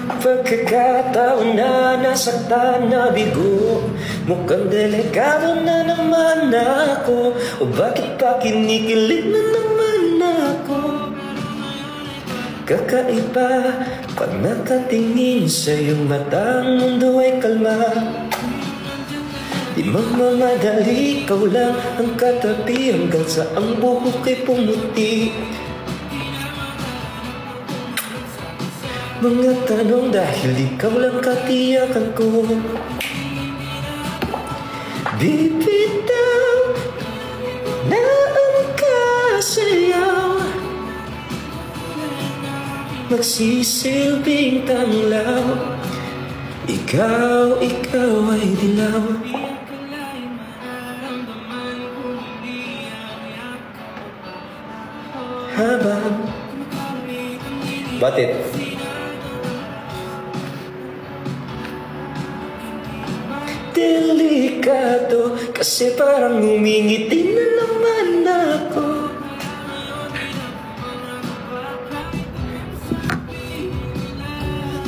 Pagkakataon na nasaktan na bigo, mukhang delikado na naman ako. O bakit pa kinikilig na naman ako? Kakaiba pag nakatingin sa iyong mata, ang mundo ay kalma. Di magmamadali, ikaw lang ang katabi hanggang sa ang buhok ay pumuti. Mga tanong dahil ikaw lang katiyakan ko. Bibitaw na ang kasayaw, magsisilbing tanglaw. Ikaw ay dilaw. Habang batit delikado, kasi parang ngumingiti na naman ako.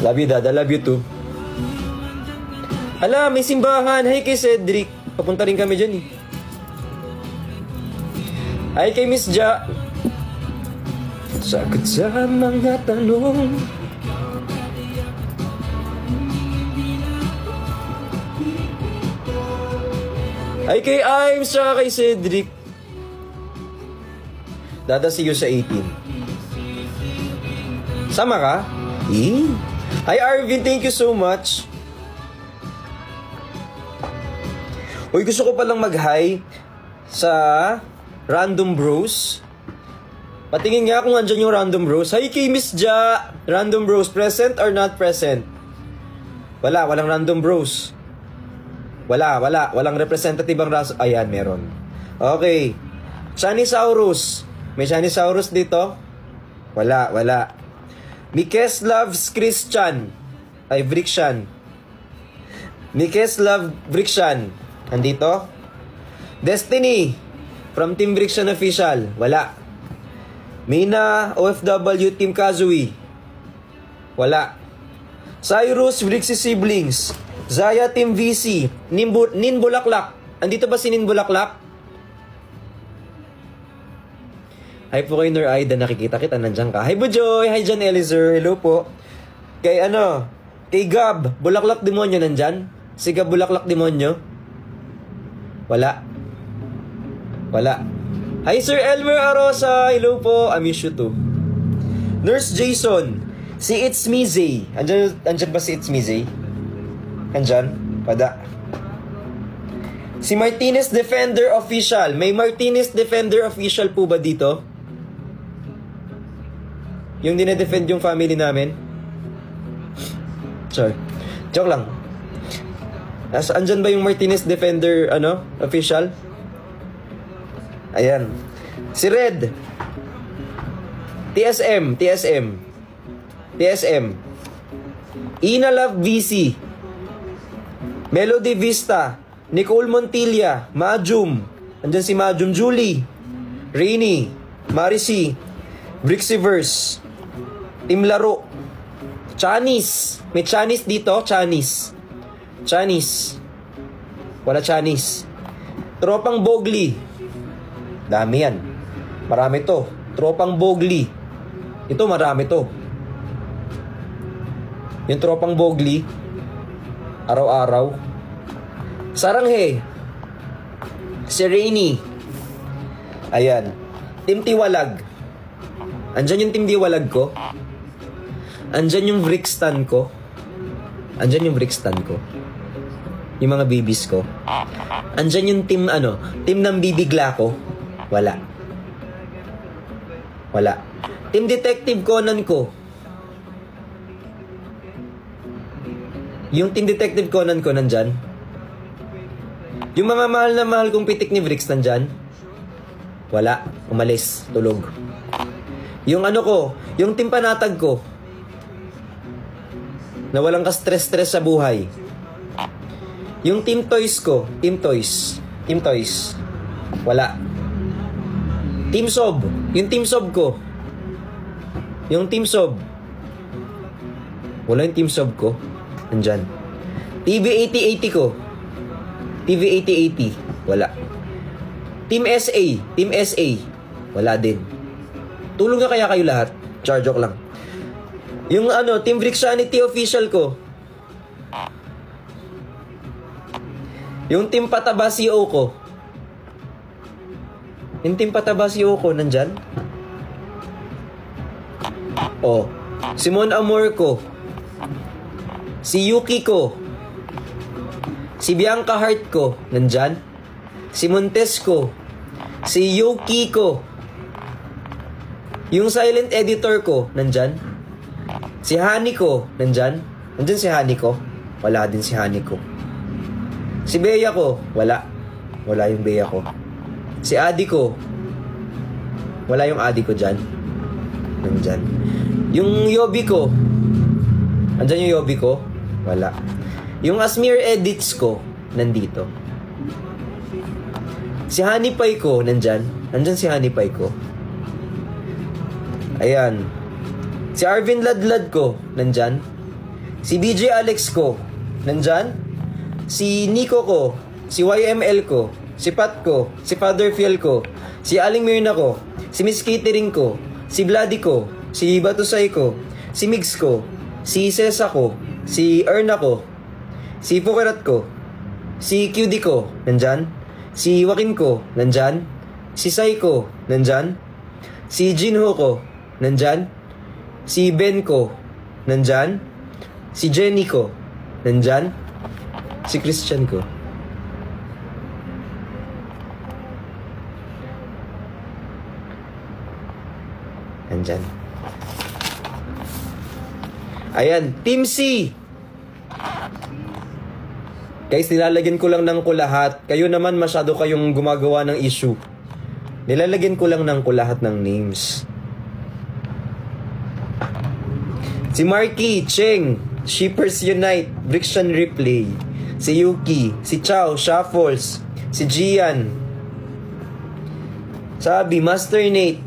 Love you, Dad. I love you too. Ala, may simbahan. Hi kay Cedric. Papunta rin kami dyan eh. Hi kay Miss Ja. Sagot sa mga tanong. Ay kay Imes, tsaka kay Cedric. Dada, see you sa 18. Sama ka? Eh? Hi Arvin, thank you so much. Uy, gusto ko palang mag-hi sa Random Bros. Patingin nga kung andyan yung Random Bros. Hi kay Miss Ja. Random Bros, present or not present? Walang Random Bros. Walang representative ang raso. Ayan, meron. Okay. Shanisaurus. May Shanisaurus dito? Wala. Mikes loves Christian. Ay, Vrikshan. Mikes loves Vrikshan. Andito? Destiny. From Team Vrikshan Official. Wala. Mina, OFW, Team Kazui. Wala. Cyrus, Vrixie Siblings. Zaya, Team VC. Nin Bulaklak. Andito ba si Nin Bulaklak? Hi po kay Nur Aida, nakikita kita, nandiyan ka. Hi Bujoy, hi Jan Elizer, hello po. Kay kay Gab, Bulaklak Demonyo nandyan? Si Gab Bulaklak Demonyo? Wala. Hi Sir Elmer Arosa, hello po, I miss you too. Nurse Jason, si It's Me Zay. Andyan ba si It's Me Zay? Andyan? Wala. Si Martinez Defender Official. May Martinez Defender Official po ba dito? Yung dinedefend yung family namin? Sorry. Joke lang. Andyan ba yung Martinez Defender Official? Ayan. Si Red. TSM. Ina Love VC. Melody Vista, Nicole Montilla, Majum, andyan si Majum, Julie, Rainy, Marisi, Brixiverse, Team Laro, Chanis, may Chanis dito, Chanis, wala Chanis, Tropang Bogli, dami yan, marami to, Tropang Bogli, ito marami to, yung Tropang Bogli, araw-araw. Saranghe. Si Rainy. Ayan. Team Tiwalag. Andyan yung Team Tiwalag ko. Andyan yung Vrikstan ko. Yung mga babies ko. Andyan yung team team ng bibigla ko. Wala. Team Detective Conan ko. Yung Team Detective Conan ko nandyan. Yung mga mahal na mahal kong pitik ni Vrix nandyan. Wala. Umalis. Tulog. Yung yung Team Panatag ko. Na walang ka-stress-stress sa buhay. Yung Team Toys ko. Team Toys. Wala. Team Sob. Yung Team Sob ko. Wala yung team sub ko. Nandyan. TV 8080 ko. TV 8080. Wala. Team SA. Team SA. Wala din. Tulong na kaya kayo lahat? Joke lang. Yung Team Vrixanity official ko. Yung Team Pataba CO ko. Yung Team Pataba CO ko, nandyan? Oh. Simon Amor ko. Si Yuki ko. Si Bianca Hart ko. Nandyan? Si Montes ko. Si Yuki ko. Yung silent editor ko. Nandyan? Si Hani ko. Nandyan? Nandyan si Hani ko? Wala din si Hani ko. Si Bea ko. Wala. Wala yung Bea ko. Si Adi ko. Wala yung Adi ko dyan. Nandyan. Yung Yobi ko. Nandyan yung Yobi ko? Wala. Yung Asmir edits ko. Nandito. Si Hanipay ko. Nandyan. Nandyan si Hanipay ko. Ayan. Si Arvin Ladlad ko. Nandyan. Si BJ Alex ko. Nandyan. Si Nico ko. Si YML ko. Si Pat ko. Si Father Fiel ko. Si Aling Mirna ko. Si Miss Catering ko. Si Vladi ko. Si Batusay ko. Si Migs ko. Si Cesa ko. Si Erna ko. Si Pukerat ko. Si QD ko. Nandyan. Si Joaquin ko. Nandyan. Si Sai ko. Nandyan. Si Jinho ko. Nandyan. Si Ben ko. Nandyan. Si Jenny ko. Nandyan. Si Christian ko. Nandyan. Ayan. Team C. Guys, nilalagyan ko lang ng kulahat. Kayo naman masyado kayong gumagawa ng issue. Nilalagyan ko lang ng kulahat ng names. Si Marky, Cheng, Shippers Unite, Brixian Replay, si Yuki, si Chow, Shuffles, si Gian, Sabi, Master Nate.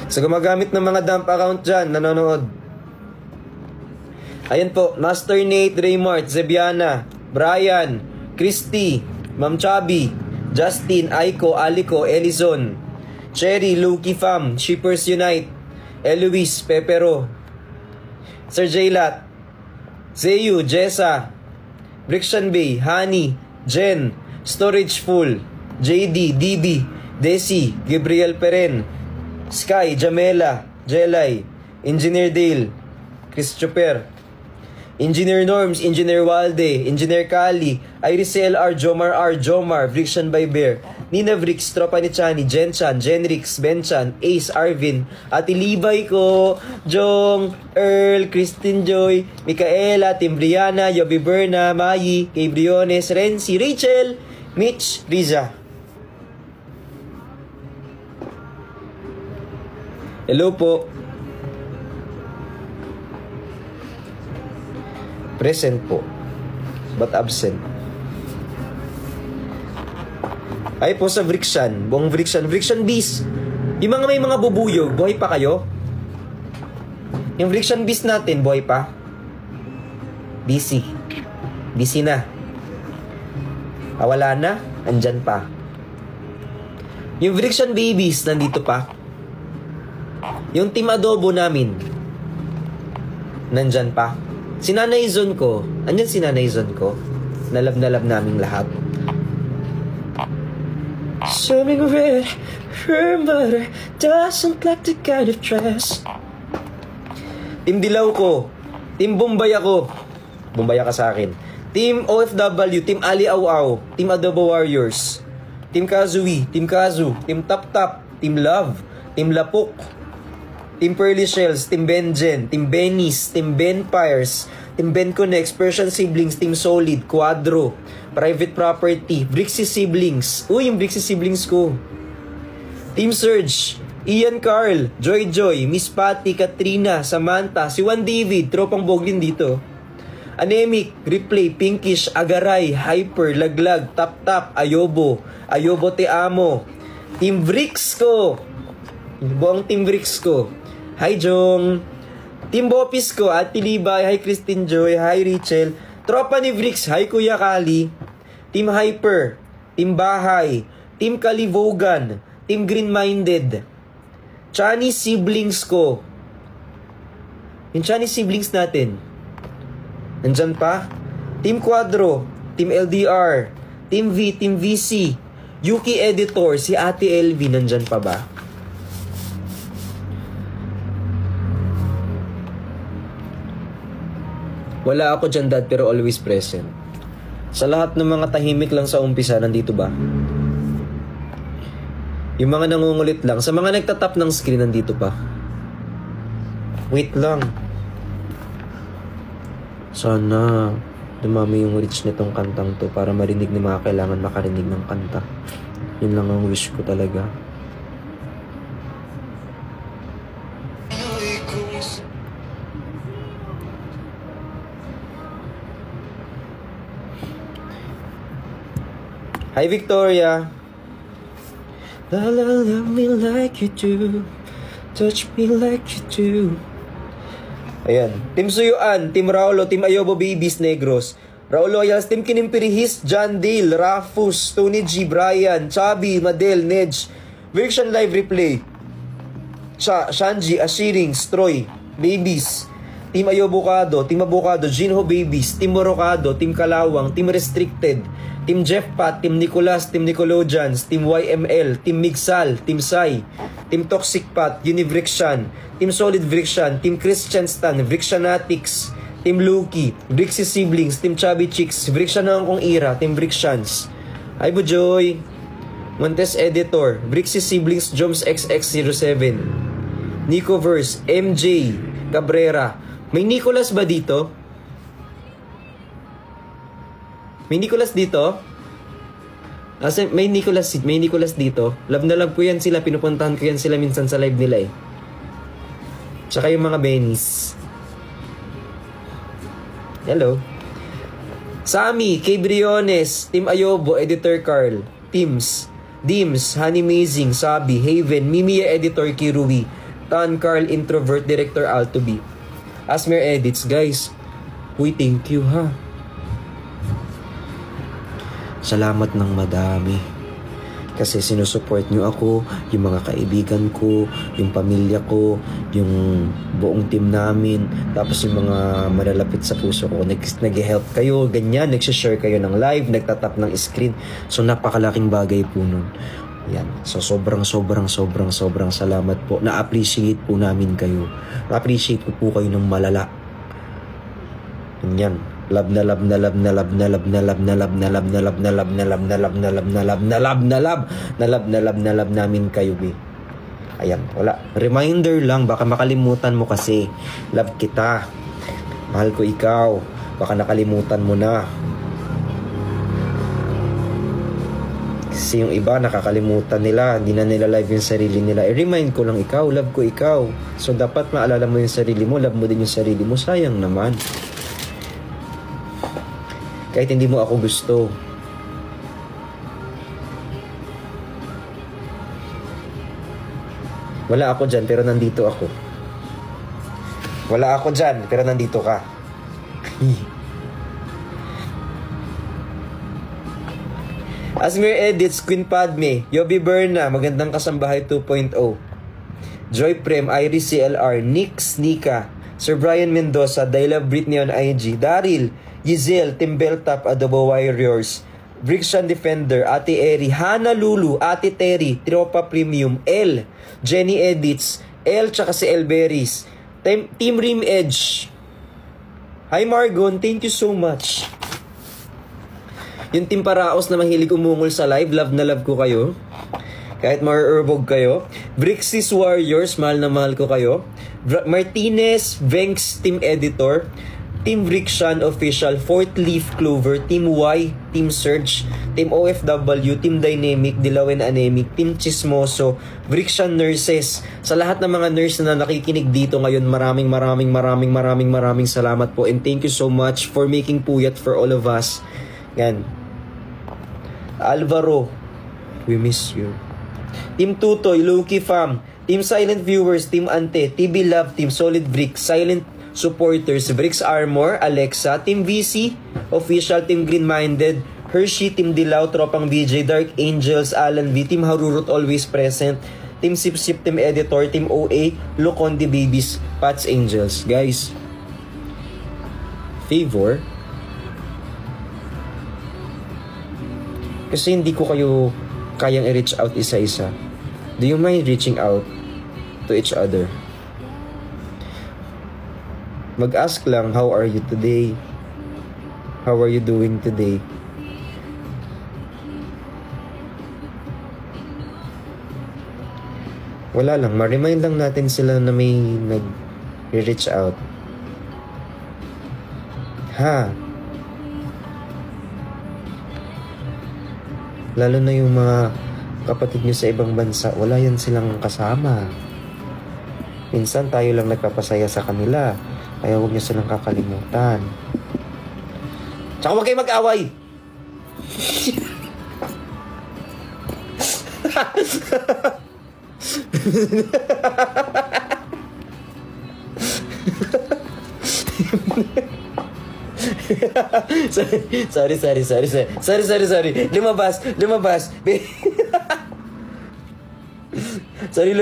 Sa gumagamit ng mga dump account dyan, nanonood. Ayan po, Master Nate, Raymart, Zebiana, Brian, Christy, Ma'am Chubby, Justin, Aiko, Aliko, Elison, Cherry, Lucky Fam, Shippers Unite, Eloise, Pepero, Sir Jaylat, Zeyu, Jessa, Brixian Bay, Honey, Jen, Storage Full, JD, DB, Desi, Gabriel Peren, Sky, Jamela, Jelay, Engineer Dale, Christopher, Engineer Norms, Engineer Walde, Engineer Kali, Iris LR, Jomar R, Jomar, Brixian by Bear, Nina Vrix, Tropa ni Chani, Jen Chan, Jenrix, Ben Chan, Ace, Arvin, Ati Libay ko, Jong, Earl, Christine Joy, Micaela, Timbriana, Yobi Berna, Mayi, Kay Briones, Renzi, Rachel, Mitch, Riza. Hello po. Present po, but absent. Ay po sa Vrixian, buong Vrixian, Vrixian Beast. Yung mga may mga bubuyog, buhay pa kayo? Yung Vrixian Beast natin, buhay pa? Busy. Busy na. Wala na, andyan pa. Yung Vrixian Babies, nandito pa. Yung Team Adobo namin, nandyan pa. Si Nanay Zon ko, andyan si Nanay Zon ko. Nalab naming lahat. Swimming red, her mother doesn't like the kind of dress. Team Dilaw ko, Team Bombay ako. Bombaya ka sa akin. Team OFW, Team Ali Aw, Team Adobo Warriors, Team Kazui, Team Kazu, Team Tap Tap, Team Love, Team Lapok, Team Pearly Shells, Team Benjen, Team Benis, Team Benpires, Team Ben Connects, Persian Siblings, Team Solid, Quadro, Private Property, Brixie Siblings. Uy, yung Brixie Siblings ko. Team Surge, Ian Carl, Joy Joy, Miss Patty, Katrina, Samantha, si Juan David, tropang Boglin dito. Anemic, Replay, Pinkish, Agaray, Hyper, Laglag, Tap Tap, Ayobo, Ayobo Te Amo. Team Vrix ko. Buong Team Vrix ko. Hi, Jong. Team Bopis ko, at Tilibay. Hi, Christine Joy. Hi, Rachel. Tropa ni Vrix. Hi, Kuya Kali. Team Hyper. Team Bahay. Team Kalivogan. Team Green Minded. Chinese siblings ko. Yung Chinese siblings natin. Nandyan pa? Team Quadro. Team LDR. Team V. Team VC. Yuki Editor. Si Ate LV. Nandyan pa ba? Wala ako dyan, Dad, pero always present. Sa lahat ng mga tahimik lang sa umpisa, nandito ba? Yung mga nangungulit lang. Sa mga nagtatap ng screen, nandito pa. Wait lang. Sana dumami yung reach nitong kantang to para marinig ni mga kailangan makarinig ng kanta. Yun lang ang wish ko talaga. Hi, Victoria. Love me like you do. Touch me like you do. Ayan. Team Suyuan, Team Raulo, Team Ayobo Babies Negros. Raulo Loyals, Team Kinimpirihis, John Dale, Rafus, Tony G, Brian, Chabi, Madel, Nedge. Version Live Replay. Shanji, Ashirings, Troy, Babies. Team Ayobocado, Team Abocado, Jinho Babies, Team Morocado, Team Kalawang, Team Restricted, Team Jeff Pat, Team Nicolas, Team Nicolojans, Team YML, Team Migsal, Team Sai, Team Toxic Pat, Univrixian, Team Solid Vrixian, Team Christian Stan, Vrixianatics, Team Luki, Vrixie Siblings, Team Chubby Chicks, Vrixian Hong Ira, Team Vrixians. Hi Bujoy, Montes Editor, Vrixie Siblings, Joms XX07, Nicoverse, MJ, Cabrera. May Nicolas ba dito? May Nicolas dito? May Nicolas dito. Love na love ko yan sila. Pinupuntahan ko yan sila minsan sa live nila eh. Tsaka yung mga Bennies. Hello. Sami, K. Briones, Team Ayobo, Editor Carl, Teams, Dims, Honey Mazing, Sabi, Haven, Mimiya Editor Kirui, Tan Carl, Introvert, Director Altobi. Asmer Edits, guys. Uy, thank you ha. Salamat ng madami. Kasi sinusupport nyo ako, yung mga kaibigan ko, yung pamilya ko, yung buong team namin, tapos yung mga malalapit sa puso ko. Nag-help kayo, ganyan, nagsishare kayo ng live, nagtatap ng screen. So napakalaking bagay po nun. Yan. So sobrang salamat po. Na-appreciate po namin kayo. Na-appreciate ko po kayo ng malala. Yan. Love namin kayo, be. Ayan, wala. Reminder lang, baka makalimutan mo kasi. Love kita. Mahal ko ikaw. Baka nakalimutan mo na. Kasi yung iba nakakalimutan nila, hindi na nila live yung sarili nila. I-remind ko lang ikaw, love ko ikaw. So dapat maalala mo yung sarili mo, love mo din yung sarili mo. Sayang naman. Kahit hindi mo ako gusto. Wala ako dyan, pero nandito ako. Wala ako dyan, pero nandito ka. Asmir Edits, Queen Padme, Yobi Berna, Magandang Kasambahay 2.0, Joy Prem, Iris CLR, Nix, Nika, Sir Brian Mendoza, Daila Britney on IG, Daryl, Giselle, Tim Beltap, Adobo Warriors, Brixian Defender, Ate Eri, Hana Lulu, Ate Terry, Tropa Premium, L, Jenny Edits, L tsaka si El Berries, Team Rim Edge. Hi Margon, thank you so much. Yung Team Paraos na mahilig umungol sa live, love na love ko kayo. Kahit ma-urbog kayo. Brixis Warriors, mahal na mahal ko kayo. Martinez, Venks, Team Editor, Team Vrixian Official, Fourth Leaf Clover, Team Y, Team Surge, Team OFW, Team Dynamic, Dilawen Anemic, Team Chismoso, Vrixian Nurses. Sa lahat ng mga nurse na nakikinig dito ngayon, maraming salamat po. And thank you so much for making puyat for all of us. Yan. Alvaro, we miss you. Team Tutoy, Loki Fam, Team Silent Viewers, Team Ante, TB Love, Team Solid Bricks, Silent Supporters, Bricks Armor, Alexa, Team VC, Official, Team Green Minded, Hershey, Team Dilaw, Tropang VJ, Dark Angels, Alan V, Team Harurut Always Present, Team Sip Sip, Team Editor, Team OA, Locondi Babies, Pats Angels. Guys, favor, kasi hindi ko kayo kayang i-reach out isa-isa. Do you mind reaching out to each other? Mag-ask lang, how are you today? How are you doing today? Wala lang, ma-remind lang natin sila na may nag-reach out. Ha? Lalo na yung mga kapatid nyo sa ibang bansa, wala yan silang kasama. Minsan tayo lang nagpapasaya sa kanila, kaya huwag nyo silang kakalimutan. Tsaka huwag kayo mag-away! Sorry. Lumabas. Sorry,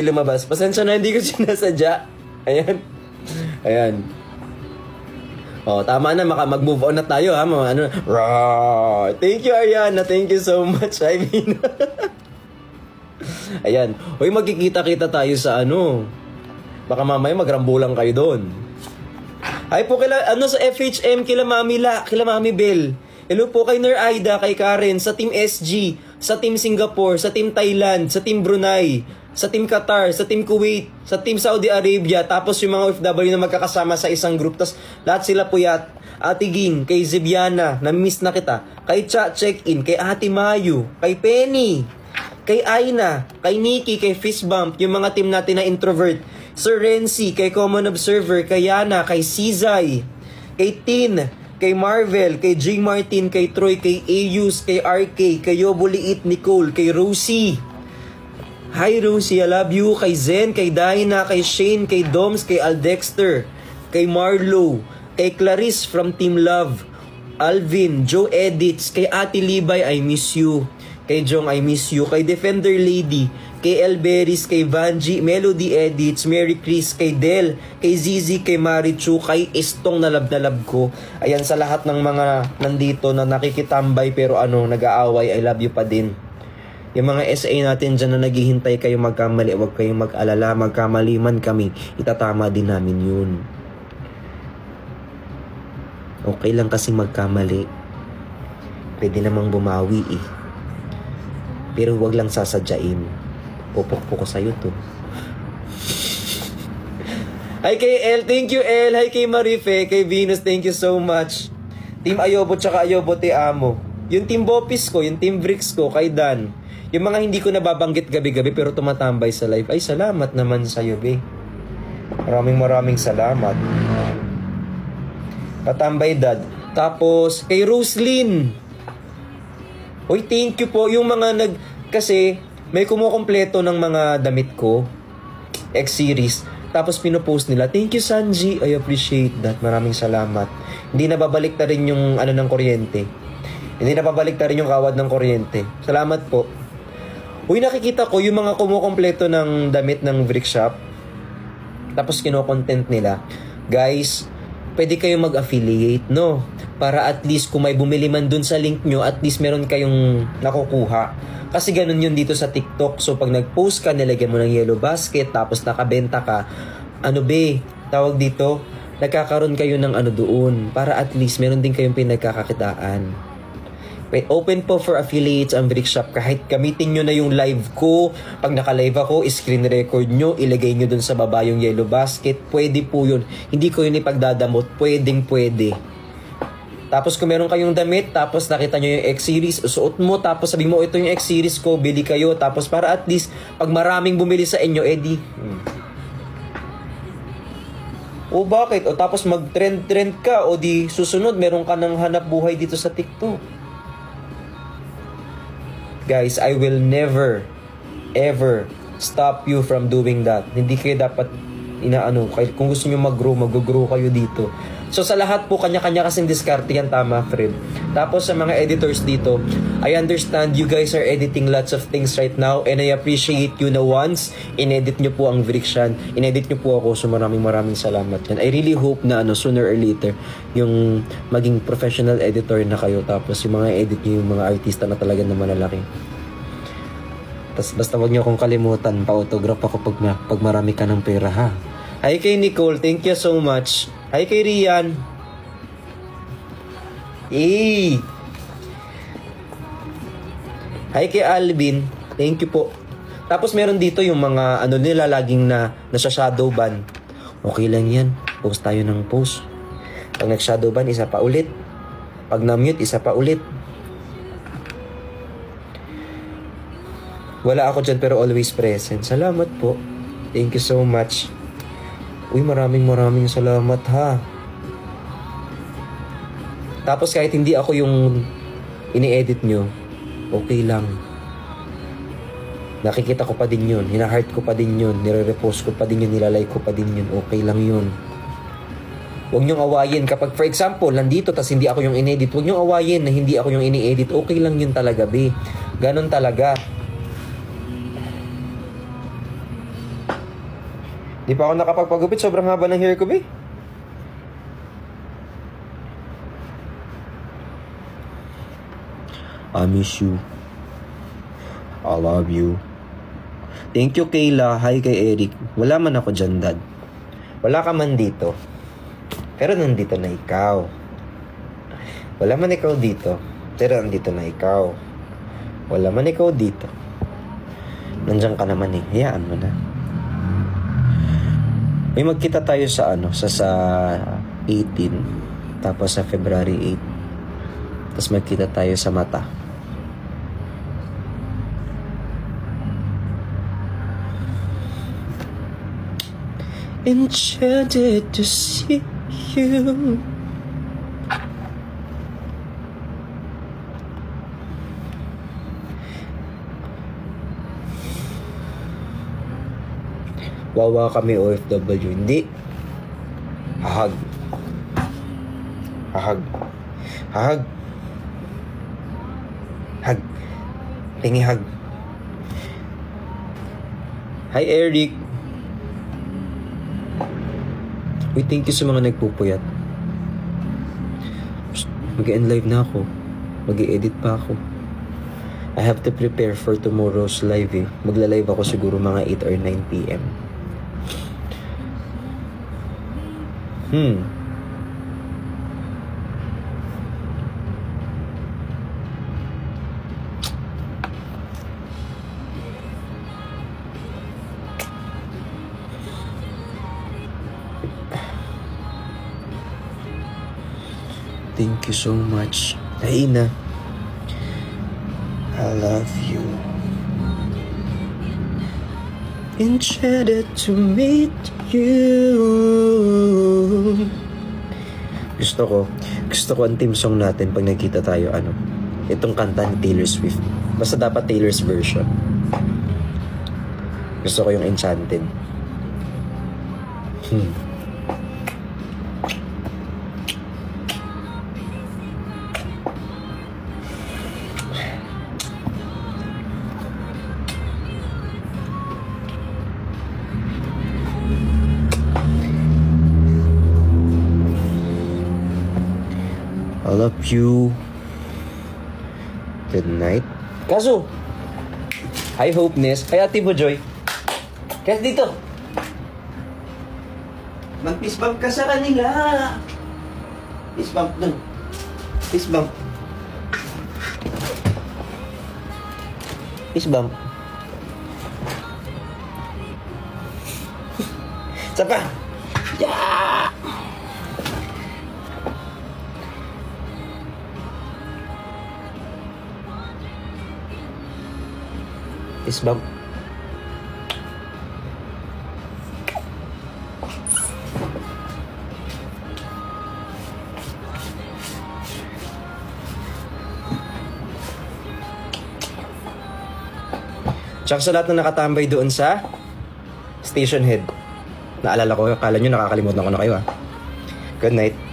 lumabas. Pasensya na, hindi ko sinasadya. Ayan. Oh, tama na, mag-move on na tayo, ha? Thank you, Ariana. Thank you so much. I mean, ayan. Hoy, magkikita-kita tayo sa baka mamaya magrambulang kayo doon. Ay po sa FHM, kila Mami Bell. Hello po kay Ner Aida, kay Karen, sa Team SG, sa Team Singapore, sa Team Thailand, sa Team Brunei, sa Team Qatar, sa Team Kuwait, sa Team Saudi Arabia, tapos yung mga OFW na magkakasama sa isang group, tas lahat sila puyat. Ate Ging, kay Zibiana, na-miss na kita, kay Cha Check-in, kay Ate Mayu, kay Penny, kay Aina, kay Nikki, kay Fistbump, yung mga team natin na introvert, Sir Renzi, kay Common Observer, kay Yana, kay Sizay, kay Tin, kay Marvel, kay J. Martin, kay Troy, kay Ayus, kay RK, kay Yobo Liit, Nicole, kay Rosie. Hi Rosie, I love you. Kay Zen, kay Dinah, kay Shane, kay Doms, kay Aldexter, kay Marlo, kay Clarice from Team Love, Alvin, Joe Edits, kay Ate Libay, I miss you. Kay Jong, I miss you. Kay Defender Lady, kay Elberis, kay Vanji, Melody Edits, Mary Chris, kay Del, kay Zizi, kay Marichu, kay Istong na love ko. Ayan, sa lahat ng mga nandito na nakikitambay pero nag-aaway, I love you pa din. Yung mga SA natin dyan na naghihintay kayo magkamali, huwag kayong mag-alala, magkamali man kami, itatama din namin yun. Okay lang kasi magkamali. Pwede namang bumawi eh. Pero huwag lang sasadyain. Pupukpo ko sa'yo to. Hi kay El, thank you El. Hi kay Marife, kay Venus, thank you so much. Team Ayobo tsaka Ayobo te amo. Yung Team Bopis ko, yung Team Bricks ko, kay Dan. Yung mga hindi ko nababanggit gabi-gabi pero tumatambay sa live. Ay, salamat naman sa'yo, be. Maraming salamat. Patambay dad. Tapos, kay Roslyn. Uy, thank you po. Yung mga kasi, may kumukompleto ng mga damit ko. X-series. Tapos, pinopost nila. Thank you, Sanji. I appreciate that. Maraming salamat. Hindi nababalik na rin yung ng kuryente. Hindi nababalik na rin yung kawad ng kuryente. Salamat po. Uy, nakikita ko yung mga kumukompleto ng damit ng Brick Shop. Tapos, kino-content nila. Guys, pwede kayong mag-affiliate, no? Para at least kung may bumili man dun sa link nyo, at least meron kayong nakukuha. Kasi ganun yun dito sa TikTok. So, pag nag-post ka, nilagyan mo ng yellow basket, tapos nakabenta ka, tawag dito, nagkakaroon kayo ng doon. Para at least meron din kayong pinagkakakitaan. Open po for affiliates ang Brick Shop. Kahit gamitin nyo na yung live ko, pag naka-live ako, screen record nyo, ilagay nyo dun sa baba yung yellow basket. Pwede po yun. Hindi ko yun ipagdadamot. Pwede. Tapos kung meron kayong damit, tapos nakita nyo yung X-series, suot mo, tapos sabi mo, ito yung X-series ko, bili kayo. Tapos para at least, pag maraming bumili sa inyo, edi. O bakit? O tapos mag-trend ka, o di susunod, meron ka ng hanap buhay dito sa TikTok. Guys, I will never, ever stop you from doing that. Hindi kayo dapat inaano. Kung gusto nyo mag-grow, mag-grow kayo dito. So sa lahat po, kanya-kanya kasing diskarte yan, tama, Fred. Tapos sa mga editors dito, I understand you guys are editing lots of things right now and I appreciate you na once inedit nyo po ang Vrikshan, inedit nyo po ako, so maraming salamat yan. I really hope na sooner or later yung maging professional editor na kayo, tapos yung mga edit nyo yung mga artista na talaga na malalaki. Tapos basta wag nyo akong kalimutan, pa-autograph ako pag marami ka ng pera, ha. Hi kay Nicole, thank you so much. Hi kay Rian. Hi kay Alvin, thank you po. Tapos meron dito yung mga nila laging nasa shadow ban. Okay lang yan, post tayo ng post. Pag nag-shadow ban, isa pa ulit. Pag na-mute, isa pa ulit. Wala ako dyan pero always present. Salamat po. Thank you so much. Uy, maraming salamat, ha. Tapos kahit hindi ako yung ini-edit nyo, okay lang. Nakikita ko pa din yun. Hina-heart ko pa din yun. Nire-repost ko pa din yun. Nilalike ko pa din yun. Okay lang yun. Huwag nyong awayin. Kapag, for example, nandito tas hindi ako yung in-edit, huwag nyong awayin na hindi ako yung ini-edit. Okay lang yun talaga, be. Ganon talaga. Di pa ako nakapagpagupit. Sobrang haba ng hair ko, be. I miss you. I love you. Thank you, Kayla. Hi kay Eric. Wala man ako dyan, Dad. Wala ka man dito. Pero nandito na ikaw. Wala man ikaw dito. Pero nandito na ikaw. Wala man ikaw dito. Nandiyan ka naman eh. Hayaan mo na. May magkita tayo sa sa 18. Tapos sa February 8. Tapos magkita tayo sa Mata. Enchanted to see you. Wawa kami OFW. Hindi. Hahag. Hahag. Hahag. Hag. Tingi hag. Hi, Eric. Uy, thank you sa mga nagpupuyat. Mag-end live na ako. Mag-i-edit pa ako. I have to prepare for tomorrow's live eh. Magla-live ako siguro mga 8 or 9 p.m. Thank you so much. Aina. I love you. Enchanted to meet you. Gusto ko ang theme song natin pag nagkita tayo, itong kanta ni Taylor Swift. Basta dapat Taylor's version. Gusto ko yung Enchanted. I love you. Good night. Kaso, hi Hopeness. Hi Ate Bojoy. Kas dito. Mag-fist bump ka sa kanila. Fist bump dun. Fist bump. Fist bump. Sapa. Yeah! Fist bump. Tsaka sa lahat na nakatambay doon sa station head. Naalala ko, akala nyo nakakalimutan ko na kayo, ha. Good night.